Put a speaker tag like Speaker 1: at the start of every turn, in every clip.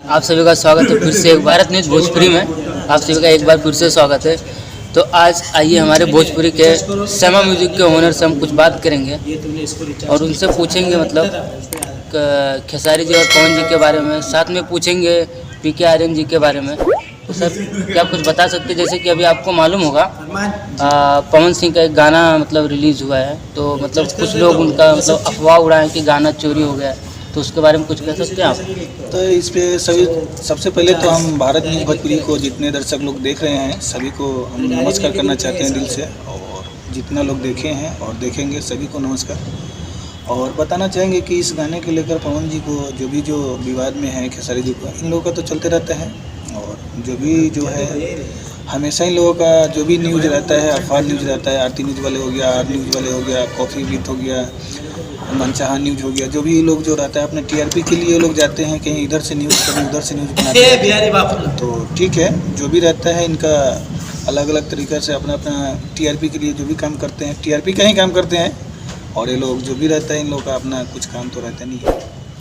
Speaker 1: आप सभी का स्वागत है फिर से एक भारत न्यूज़ भोजपुरी में। आप सभी का एक बार फिर से स्वागत है। तो आज आइए हमारे भोजपुरी के समा म्यूजिक के ओनर से हम कुछ बात करेंगे और उनसे पूछेंगे मतलब खेसारी जी और पवन जी के बारे में, साथ में पूछेंगे पीके आर्यन जी के बारे में। तो सर क्या कुछ बता सकते हैं, जैसे कि अभी आपको मालूम होगा पवन सिंह का एक गाना मतलब रिलीज़ हुआ है, तो मतलब कुछ लोग उनका मतलब अफवाह उड़ाएं कि गाना चोरी हो गया है, तो उसके बारे में कुछ कह सकते हैं आप?
Speaker 2: तो इस पे सभी सबसे पहले तो हम भारत न्यूज़ भोजपुरी को जितने दर्शक लोग देख रहे हैं सभी को हम नमस्कार करना चाहते हैं दिल से, और जितना लोग देखे हैं और देखेंगे सभी को नमस्कार। और बताना चाहेंगे कि इस गाने को लेकर पवन जी को जो विवाद में है, खेसारी जी को, इन लोगों का तो चलते रहता है। और जो है हमेशा इन लोगों का जो भी न्यूज़ रहता है, अखबार न्यूज़ रहता है, आरती न्यूज़ वाले हो गया, आर न्यूज़ वाले हो गया, कॉफ़ी विथ हो गया, मनचाहा न्यूज़ हो गया, जो भी लोग जो रहता है अपने टीआरपी के लिए लोग जाते हैं, कहीं इधर से न्यूज़ कभी उधर से न्यूज़ बनाते हैं। तो ठीक है, जो भी रहता है इनका अलग अलग तरीक़े से अपना अपना टीआरपी के लिए जो भी काम करते हैं, टीआरपी का ही काम करते हैं। और ये लोग जो भी रहता है इन लोग का अपना कुछ काम तो रहता नहीं है।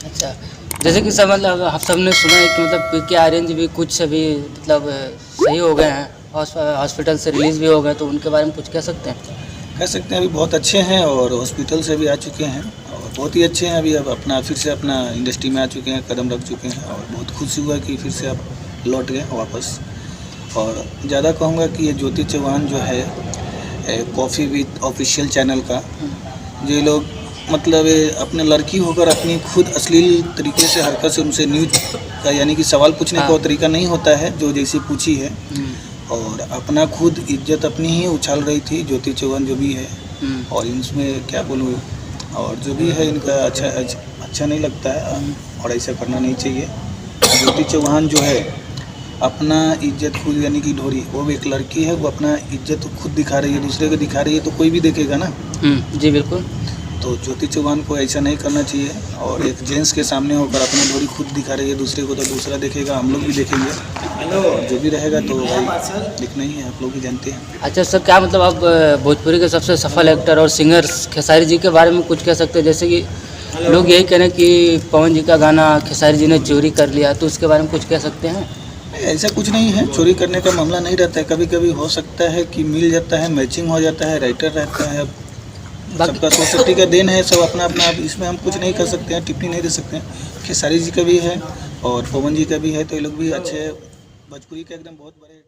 Speaker 1: अच्छा, जैसे कि सब मतलब आप सबने सुना है कि मतलब पीके आर्यन जी भी कुछ अभी मतलब सही हो गए हैं, हॉस्पिटल से रिलीज़ भी हो गए, तो उनके बारे में कुछ कह सकते हैं?
Speaker 2: कह सकते हैं अभी बहुत अच्छे हैं और हॉस्पिटल से भी आ चुके हैं और बहुत ही अच्छे हैं। अभी अब अपना फिर से अपना इंडस्ट्री में आ चुके हैं, कदम रख चुके हैं और बहुत खुशी हुआ कि फिर से आप लौट गए वापस। और ज़्यादा कहूँगा कि ये ज्योति चौहान जो है कॉफ़ी विथ ऑफिशियल चैनल का, जो लोग मतलब अपने लड़की होकर अपनी खुद अश्लील तरीके से हरकत से उनसे न्यूज का यानी कि सवाल पूछने का तरीका नहीं होता है जो जैसी पूछी है, और अपना खुद इज्जत अपनी ही उछाल रही थी ज्योति चौहान जो भी है। और इसमें क्या बोलूँ, और जो भी है इनका अच्छा नहीं लगता है और ऐसा करना नहीं चाहिए। ज्योति चौहान जो है अपना इज्जत खुद यानी कि ढोरी, वो एक लड़की है, वो अपना इज्जत खुद दिखा रही है, दूसरे को दिखा रही है, तो कोई भी देखेगा ना।
Speaker 1: जी बिल्कुल।
Speaker 2: तो ज्योति चौहान को ऐसा नहीं करना चाहिए, और एक जेंट्स के सामने होकर अपना ढोरी खुद दिखा रही है दूसरे को, तो दूसरा देखेगा, हम लोग भी देखेंगे, और जो भी रहेगा तो भाई दिखना ही है, आप लोग भी जानते हैं।
Speaker 1: अच्छा सर, क्या मतलब आप भोजपुरी के सबसे सफल एक्टर और सिंगर खेसारी जी के बारे में कुछ कह सकते हैं? जैसे कि लोग यही कह रहे हैं कि पवन जी का गाना खेसारी जी ने चोरी कर लिया, तो उसके बारे में कुछ कह सकते हैं?
Speaker 2: ऐसा कुछ नहीं है, चोरी करने का मामला नहीं रहता है। कभी कभी हो सकता है कि मिल जाता है, मैचिंग हो जाता है, राइटर रहता है, सबका सोसाइटी का देन है, सब अपना अपना, इसमें हम कुछ नहीं कर सकते हैं, टिप्पणी नहीं दे सकते हैं। खेसारी जी का भी है और पवन जी का भी है, तो ये लोग भी अच्छे भोजपुरी के एकदम बहुत बड़े